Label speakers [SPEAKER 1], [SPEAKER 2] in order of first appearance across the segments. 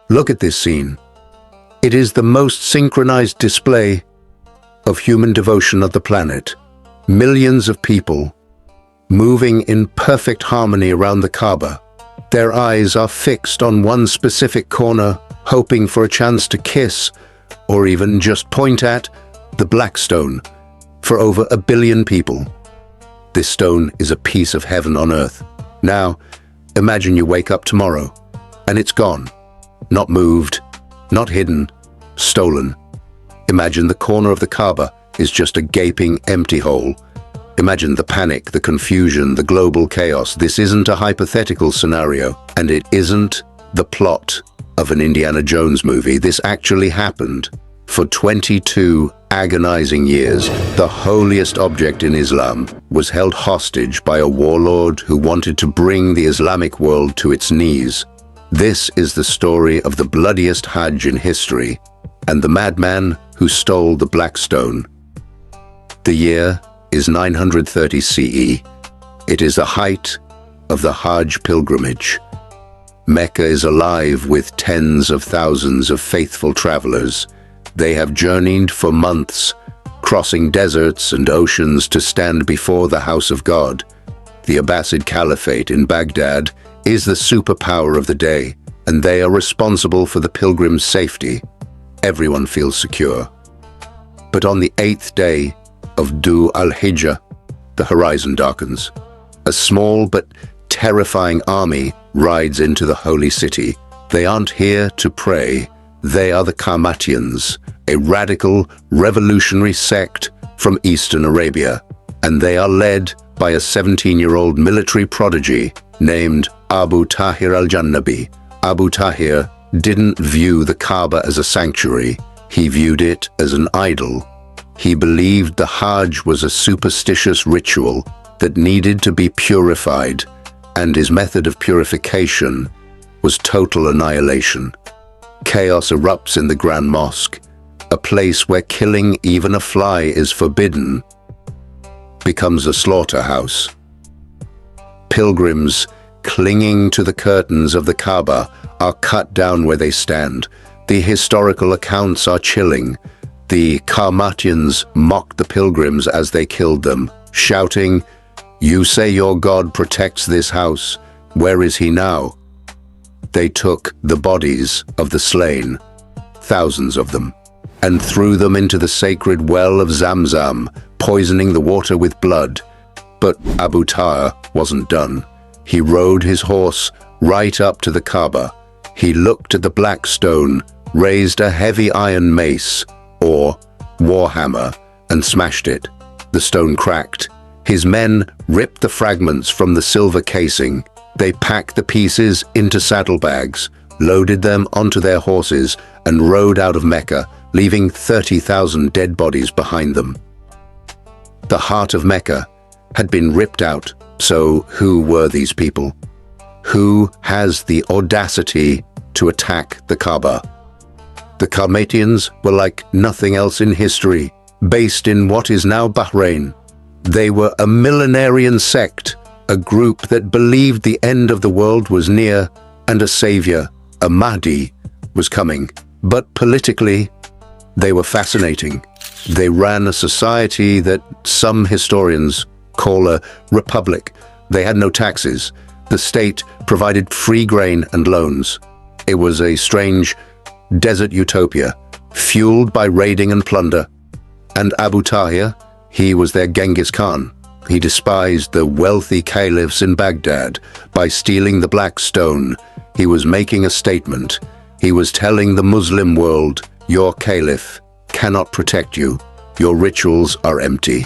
[SPEAKER 1] Look at this scene. It is the most synchronized display of human devotion of the planet. Millions of people moving in perfect harmony around the Kaaba. Their eyes are fixed on one specific corner, hoping for a chance to kiss or even just point at the black stone. For over 1 billion people, this stone is a piece of heaven on earth. Now, imagine you wake up tomorrow and it's gone. Not moved, not hidden, stolen. Imagine the corner of the Kaaba is just a gaping, empty hole. Imagine the panic, the confusion, the global chaos. This isn't a hypothetical scenario, and it isn't the plot of an Indiana Jones movie. This actually happened. For 22 agonizing years, the holiest object in Islam was held hostage by a warlord who wanted to bring the Islamic world to its knees. This is the story of the bloodiest Hajj in history and the madman who stole the black stone. The year is 930 CE. It is the height of the Hajj pilgrimage. Mecca is alive with tens of thousands of faithful travelers. They have journeyed for months, crossing deserts and oceans to stand before the house of God. The Abbasid Caliphate in Baghdad is the superpower of the day, and they are responsible for the pilgrims' safety. Everyone feels secure. But on the 8th day of Dhu al-Hijjah, the horizon darkens. A small but terrifying army rides into the holy city. They aren't here to pray. They are the Qamatians, a radical, revolutionary sect from Eastern Arabia, and they are led by a 17-year-old military prodigy named Abu Tahir al-Jannabi. Abu Tahir didn't view the Kaaba as a sanctuary. He viewed it as an idol. He believed the Hajj was a superstitious ritual that needed to be purified, and his method of purification was total annihilation. Chaos erupts in the Grand Mosque, a place where killing even a fly is forbidden, becomes a slaughterhouse. Pilgrims, clinging to the curtains of the Kaaba, are cut down where they stand. The historical accounts are chilling. The Qamatians mocked the pilgrims as they killed them, shouting, "You say your God protects this house. Where is he now?" They took the bodies of the slain, thousands of them, and threw them into the sacred well of Zamzam, poisoning the water with blood. But Abu Tahir wasn't done. He rode his horse right up to the Kaaba. He looked at the black stone, raised a heavy iron mace, or warhammer, and smashed it. The stone cracked. His men ripped the fragments from the silver casing. They packed the pieces into saddlebags, loaded them onto their horses, and rode out of Mecca, leaving 30,000 dead bodies behind them. The heart of Mecca had been ripped out. So who were these people? Who has the audacity to attack the Kaaba? The Qamatians were like nothing else in history, based in what is now Bahrain. They were a millenarian sect, a group that believed the end of the world was near and a savior, a Mahdi, was coming. But politically, they were fascinating. They ran a society that some historians call a republic. They had no taxes. The state provided free grain and loans. It was a strange desert utopia, fueled by raiding and plunder. And Abu Tahir, he was their Genghis Khan. He despised the wealthy caliphs in Baghdad. By stealing the black stone, he was making a statement. He was telling the Muslim world, your caliph cannot protect you. Your rituals are empty.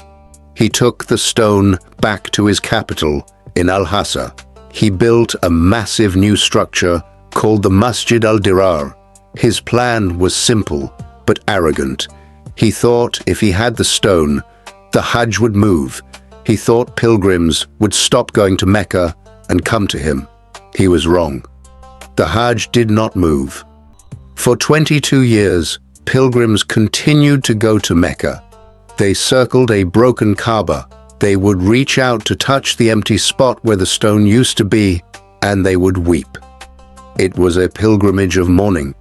[SPEAKER 1] He took the stone back to his capital in Al-Hassa. He built a massive new structure called the Masjid al-Dirar. His plan was simple but arrogant. He thought if he had the stone, the Hajj would move. He thought pilgrims would stop going to Mecca and come to him. He was wrong. The Hajj did not move. For 22 years, pilgrims continued to go to Mecca. They circled a broken Kaaba. They would reach out to touch the empty spot where the stone used to be, and they would weep. It was a pilgrimage of mourning.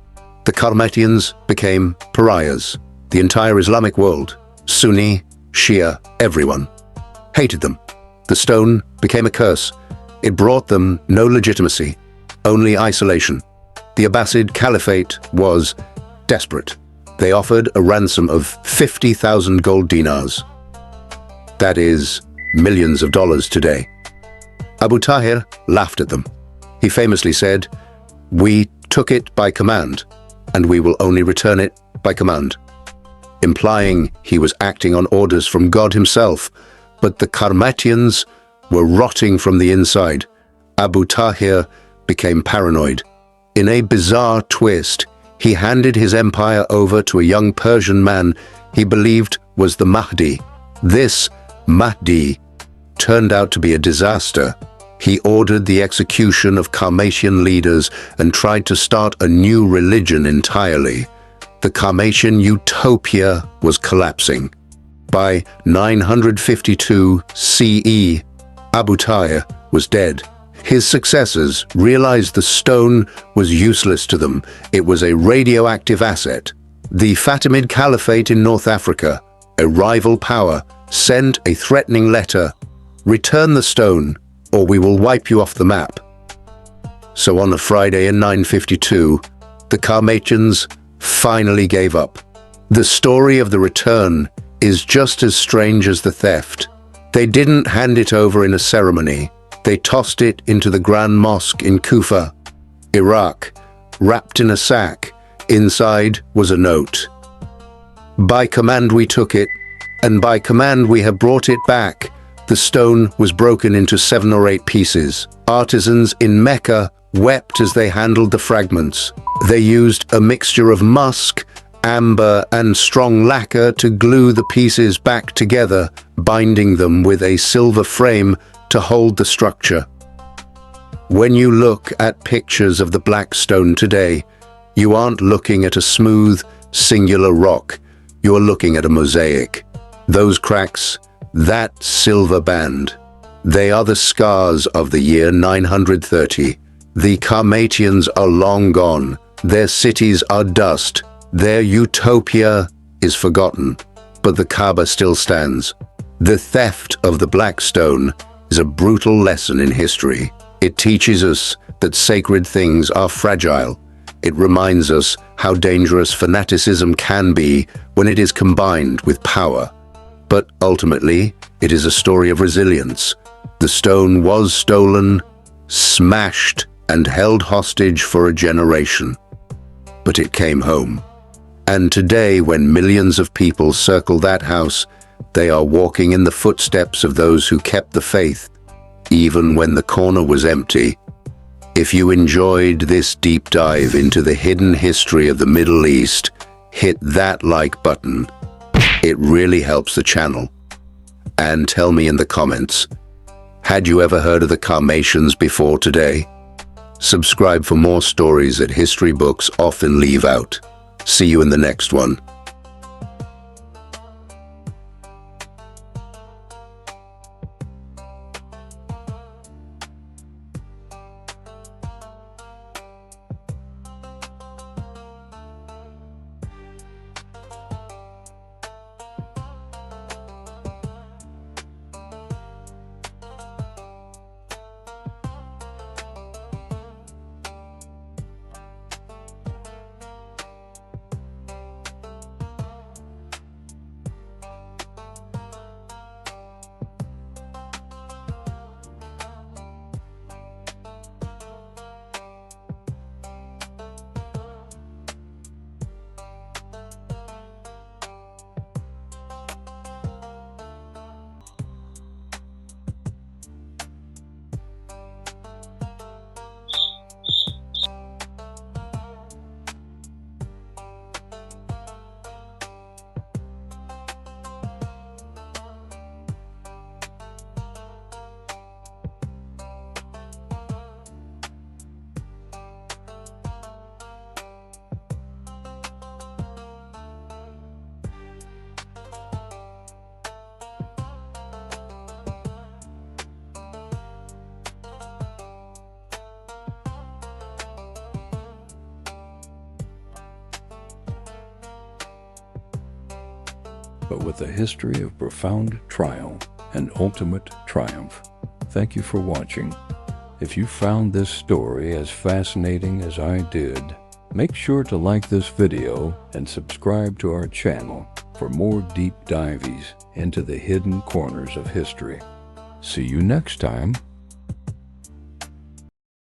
[SPEAKER 1] The Karmatians became pariahs. The entire Islamic world, Sunni, Shia, everyone, hated them. The stone became a curse. It brought them no legitimacy, only isolation. The Abbasid Caliphate was desperate. They offered a ransom of 50,000 gold dinars. That is millions of dollars today. Abu Tahir laughed at them. He famously said, "We took it by command, and we will only return it by command," implying he was acting on orders from God himself. But the Karmatians were rotting from the inside. Abu Tahir became paranoid. In a bizarre twist, he handed his empire over to a young Persian man he believed was the Mahdi. This Mahdi turned out to be a disaster. He ordered the execution of Karmatian leaders and tried to start a new religion entirely. The Karmatian utopia was collapsing. By 952 CE, Abu Tahir was dead. His successors realized the stone was useless to them. It was a radioactive asset. The Fatimid Caliphate in North Africa, a rival power, sent a threatening letter: "Return the stone, or we will wipe you off the map." So on a Friday in 952, the Karmatians finally gave up. The story of the return is just as strange as the theft. They didn't hand it over in a ceremony. They tossed it into the Grand Mosque in Kufa, Iraq, wrapped in a sack. Inside was a note: "By command we took it, and by command we have brought it back." The stone was broken into 7 or 8 pieces. Artisans in Mecca wept as they handled the fragments. They used a mixture of musk, amber, and strong lacquer to glue the pieces back together, binding them with a silver frame to hold the structure. When you look at pictures of the black stone today, you aren't looking at a smooth, singular rock. You're looking at a mosaic. Those cracks, that silver band, they are the scars of the year 930. The Karmatians are long gone. Their cities are dust. Their utopia is forgotten. But the Kaaba still stands. The theft of the black stone is a brutal lesson in history. It teaches us that sacred things are fragile. It reminds us how dangerous fanaticism can be when it is combined with power. But ultimately, it is a story of resilience. The stone was stolen, smashed, and held hostage for a generation. But it came home. And today, when millions of people circle that house, they are walking in the footsteps of those who kept the faith, even when the corner was empty. If you enjoyed this deep dive into the hidden history of the Middle East, hit that like button. It really helps the channel. And tell me in the comments, had you ever heard of the Karmatians before today? Subscribe for more stories that history books often leave out. See you in the next one.
[SPEAKER 2] but with a history of profound trial and ultimate triumph. Thank you for watching. If you found this story as fascinating as I did, make sure to like this video and subscribe to our channel for more deep dives into the hidden corners of history. See you next time.